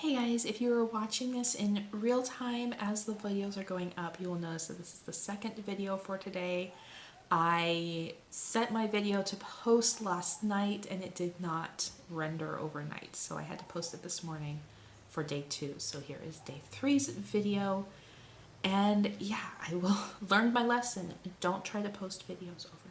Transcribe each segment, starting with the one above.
Hey guys, if you are watching this in real time as the videos are going up, you will notice that this is the second video for today. I set my video to post last night and it did not render overnight, so I had to post it this morning for day 2. So here is day 3's video. And yeah, I will learn my lesson. Don't try to post videos overnight.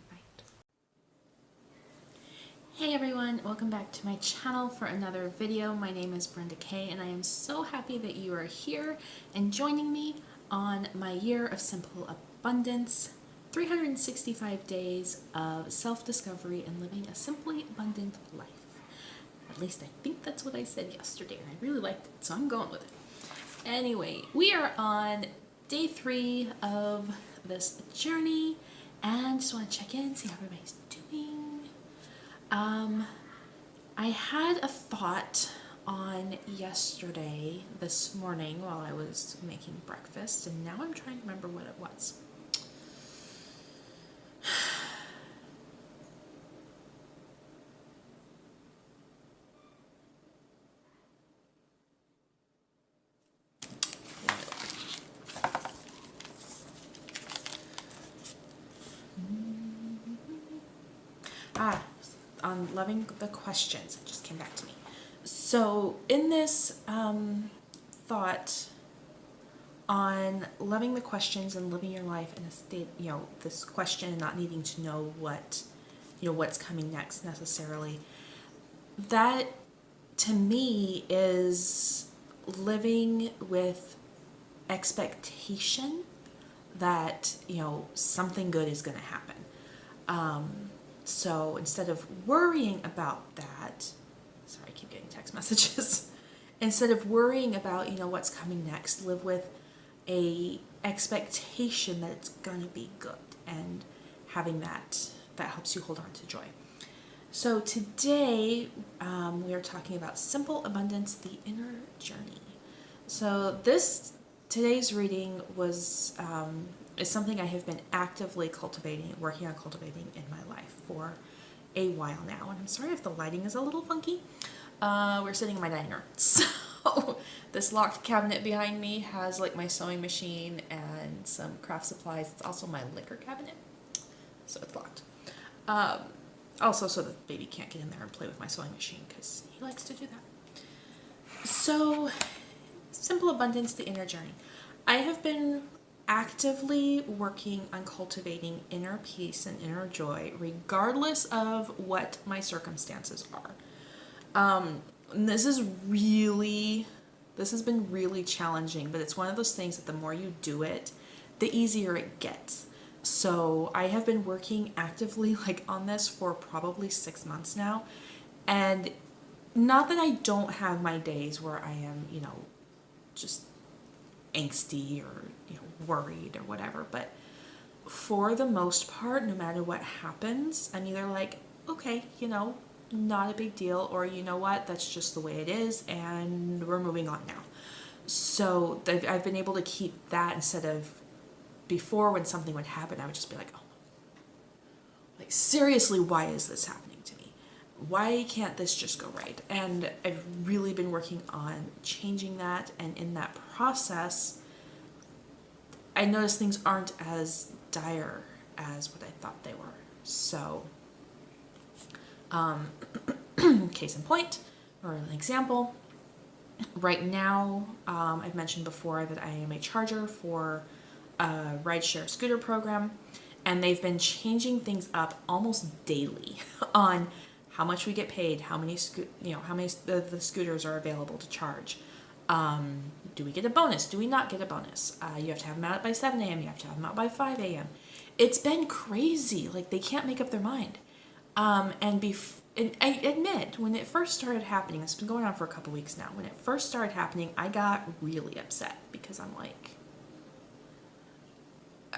Hey everyone, welcome back to my channel for another video. My name is Brenda Kay and I am so happy that you are here and joining me on my year of simple abundance, 365 days of self-discovery and living a simply abundant life. At least I think that's what I said yesterday and I really liked it, so I'm going with it. Anyway, we are on day 3 of this journey and just want to check in, see how everybody's doing. I had a thought on yesterday, this morning, while I was making breakfast, and now I'm trying to remember what it was. On loving the questions, it just came back to me. So in this thought on loving the questions and living your life in a state, this question and not needing to know what, what's coming next necessarily, that to me is living with expectation that, something good is going to happen. So instead of worrying about that, sorry, I keep getting text messages. Instead of worrying about, what's coming next, live with a expectation that it's going to be good, and having that helps you hold on to joy. So today we are talking about simple abundance, the inner journey. So today's reading is something I have been actively working on cultivating in my life for a while now. And I'm sorry if the lighting is a little funky. We're sitting in my dining room. So this locked cabinet behind me has like my sewing machine and some craft supplies. It's also my liquor cabinet. So it's locked. Also so the baby can't get in there and play with my sewing machine because he likes to do that. So simple abundance, the inner journey. I have been actively working on cultivating inner peace and inner joy regardless of what my circumstances are. This has been really challenging, but it's one of those things that the more you do it, the easier it gets. So I have been working actively on this for probably 6 months now, and not that I don't have my days where I am, just angsty or worried or whatever, but for the most part, no matter what happens, I'm either like, okay, not a big deal, or you know what, that's just the way it is and we're moving on now. So I've been able to keep that, instead of before when something would happen I would just be like, oh, like seriously, why is this happening to me? Why can't this just go right? And I've really been working on changing that, and in that process I noticed things aren't as dire as what I thought they were. So, case in point, or an example, right now, I've mentioned before that I am a charger for a rideshare scooter program, and they've been changing things up almost daily on how much we get paid, how many the scooters are available to charge. Do we get a bonus? Do we not get a bonus? You have to have them out by 7 a.m. You have to have them out by 5 a.m. It's been crazy. Like, they can't make up their mind. And I admit, when it first started happening, it's been going on for a couple weeks now. When it first started happening, I got really upset because I'm like,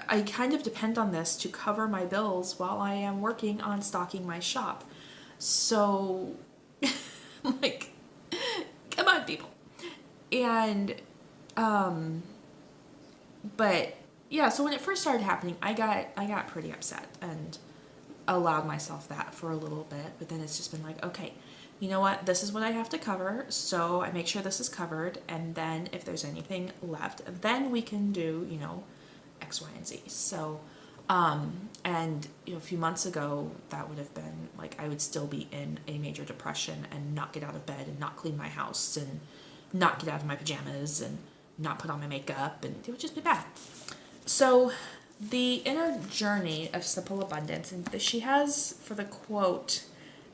I kind of depend on this to cover my bills while I am working on stocking my shop. So, like, come on, people. And, but yeah, so when it first started happening, I got pretty upset and allowed myself that for a little bit, but then it's just been like, okay, you know what, this is what I have to cover, so I make sure this is covered, and then if there's anything left, then we can do, X, Y, and Z. So, and a few months ago, that would have been like I would still be in a major depression and not get out of bed and not clean my house and not get out of my pajamas and not put on my makeup, and it would just be bad. So, the inner journey of simple abundance, and she has for the quote,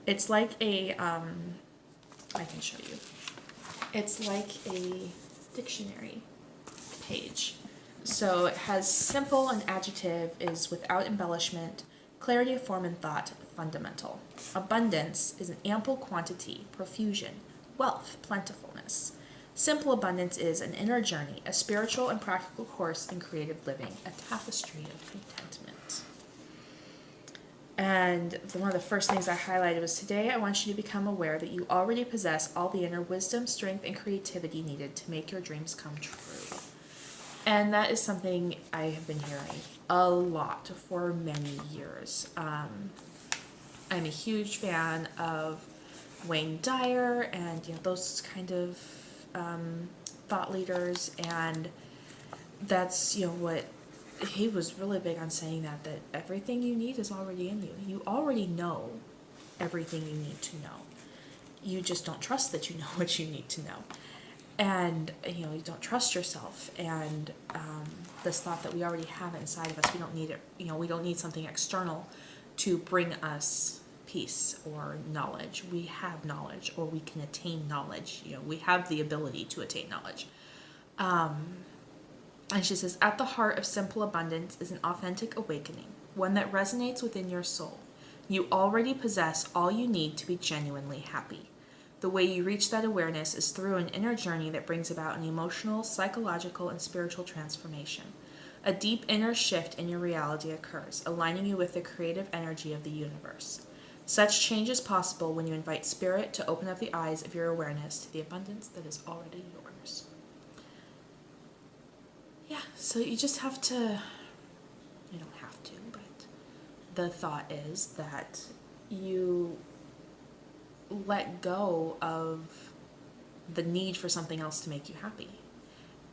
it's like I can show you. It's like a dictionary page. So it has simple and adjective is without embellishment, clarity of form and thought, fundamental. Abundance is an ample quantity, profusion, wealth, plentifulness. Simple abundance is an inner journey, a spiritual and practical course in creative living, a tapestry of contentment. And one of the first things I highlighted was, today I want you to become aware that you already possess all the inner wisdom, strength, and creativity needed to make your dreams come true. And that is something I have been hearing a lot for many years. I'm a huge fan of Wayne Dyer and those kind of thought leaders, and that's what he was really big on saying, that everything you need is already in you. You already know everything you need to know. You just don't trust that you know what you need to know. And, you don't trust yourself. And this thought that we already have it inside of us, we don't need it, we don't need something external to bring us peace or knowledge. We have knowledge, or we can attain knowledge. We have the ability to attain knowledge. And she says, at the heart of simple abundance is an authentic awakening, one that resonates within your soul. You already possess all you need to be genuinely happy. The way you reach that awareness is through an inner journey that brings about an emotional, psychological, and spiritual transformation. A deep inner shift in your reality occurs, aligning you with the creative energy of the universe. Such change is possible when you invite Spirit to open up the eyes of your awareness to the abundance that is already yours. Yeah, so you just have to, you don't have to, but the thought is that you let go of the need for something else to make you happy.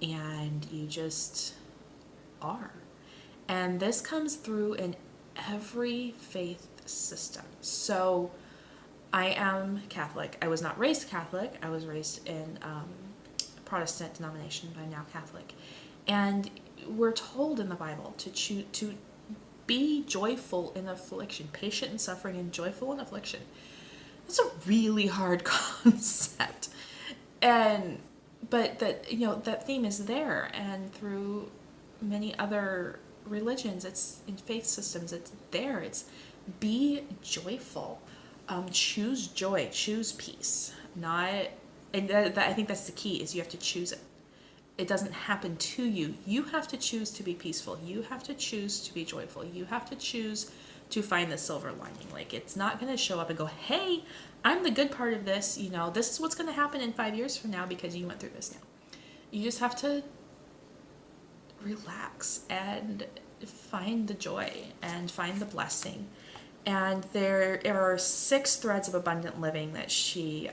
And you just are. And this comes through in every faith system. So I am Catholic. I was not raised Catholic. I was raised in a Protestant denomination, but I'm now Catholic. And we're told in the Bible to be joyful in affliction, patient in suffering, and joyful in affliction. It's a really hard concept. But that theme is there, and through many other religions, it's in faith systems, it's there. It's be joyful, choose joy, choose peace. I think that's the key, is you have to choose it. It doesn't happen to you. You have to choose to be peaceful. You have to choose to be joyful. You have to choose to find the silver lining. Like, it's not going to show up and go, hey, I'm the good part of this. This is what's going to happen in 5 years from now because you went through this now. You just have to relax and find the joy and find the blessing. And there are 6 threads of abundant living that she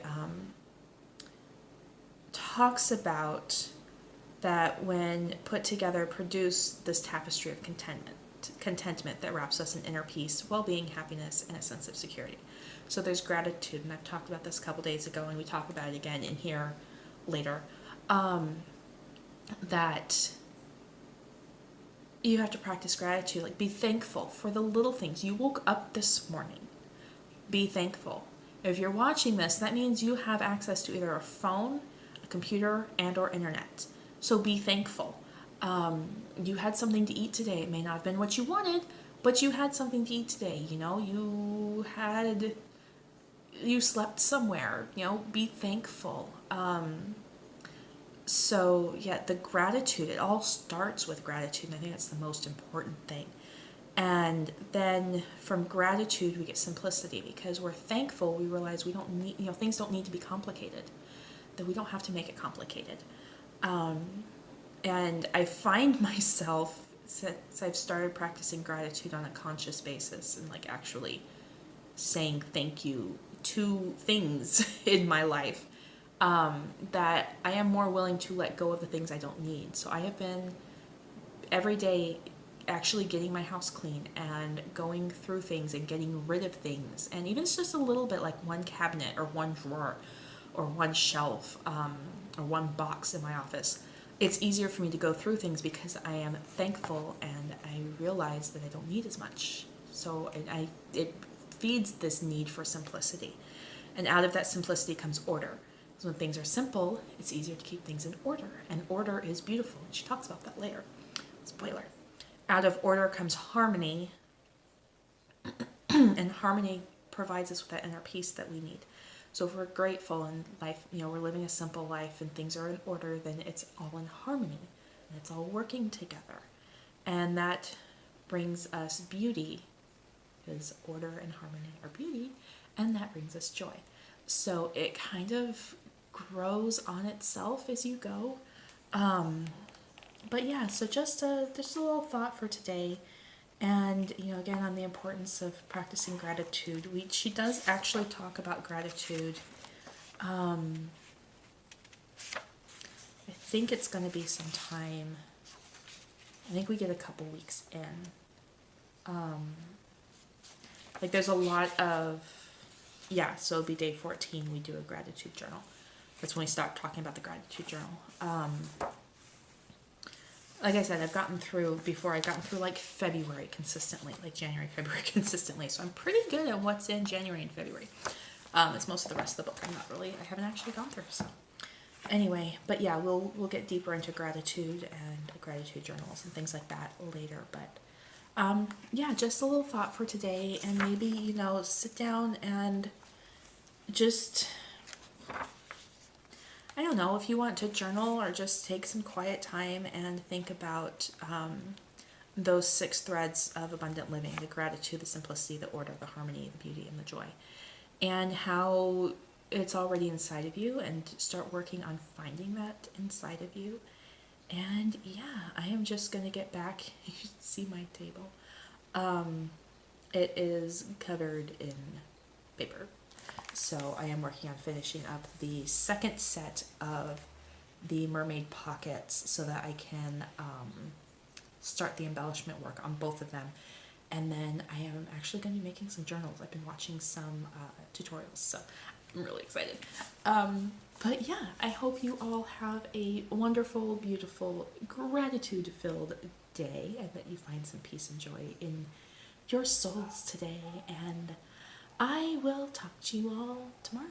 talks about, that when put together produce this tapestry of contentment that wraps us in inner peace, well-being, happiness, and a sense of security. So there's gratitude, and I've talked about this a couple days ago, and we talk about it again in here later, that you have to practice gratitude. Like, be thankful for the little things. You woke up this morning. Be thankful. If you're watching this, that means you have access to either a phone, a computer, and or internet. So be thankful. You had something to eat today. It may not have been what you wanted, but you had something to eat today. You slept somewhere. Be thankful. So yeah, the gratitude, it all starts with gratitude, and I think that's the most important thing. And then from gratitude, we get simplicity, because we're thankful. We realize we don't need, things don't need to be complicated, that we don't have to make it complicated. And I find myself, since I've started practicing gratitude on a conscious basis and like actually saying thank you two things in my life, that I am more willing to let go of the things I don't need. So I have been every day actually getting my house clean and going through things and getting rid of things. And even it's just a little bit, like one cabinet or one drawer or one shelf, or one box in my office. It's easier for me to go through things because I am thankful and I realize that I don't need as much. So it feeds this need for simplicity. And out of that simplicity comes order. So when things are simple, it's easier to keep things in order. And order is beautiful. She talks about that later. Spoiler. Out of order comes harmony. And harmony provides us with that inner peace that we need. So if we're grateful in life, we're living a simple life and things are in order, then it's all in harmony and it's all working together. And that brings us beauty, because order and harmony are beauty, and that brings us joy. So it kind of grows on itself as you go. But yeah, so just a little thought for today. And, again, on the importance of practicing gratitude. She does actually talk about gratitude. I think it's going to be sometime. I think we get a couple weeks in. There's a lot of, so it'll be day 14, we do a gratitude journal. That's when we start talking about the gratitude journal. Like I said, I've gotten through like February consistently, like January, February consistently. So I'm pretty good at what's in January and February. It's most of the rest of the book I haven't actually gone through. So anyway, but yeah, we'll get deeper into gratitude and gratitude journals and things like that later. But just a little thought for today, and maybe, sit down and just, I don't know, if you want to journal or just take some quiet time and think about those 6 threads of abundant living: the gratitude, the simplicity, the order, the harmony, the beauty, and the joy, and how it's already inside of you, and start working on finding that inside of you. And I am just going to get back. You should see my table. It is covered in paper. So I am working on finishing up the second set of the mermaid pockets so that I can start the embellishment work on both of them. And then I am actually going to be making some journals. I've been watching some tutorials, so I'm really excited. But yeah, I hope you all have a wonderful, beautiful, gratitude-filled day, and that you find some peace and joy in your souls today. And I will talk to you all tomorrow.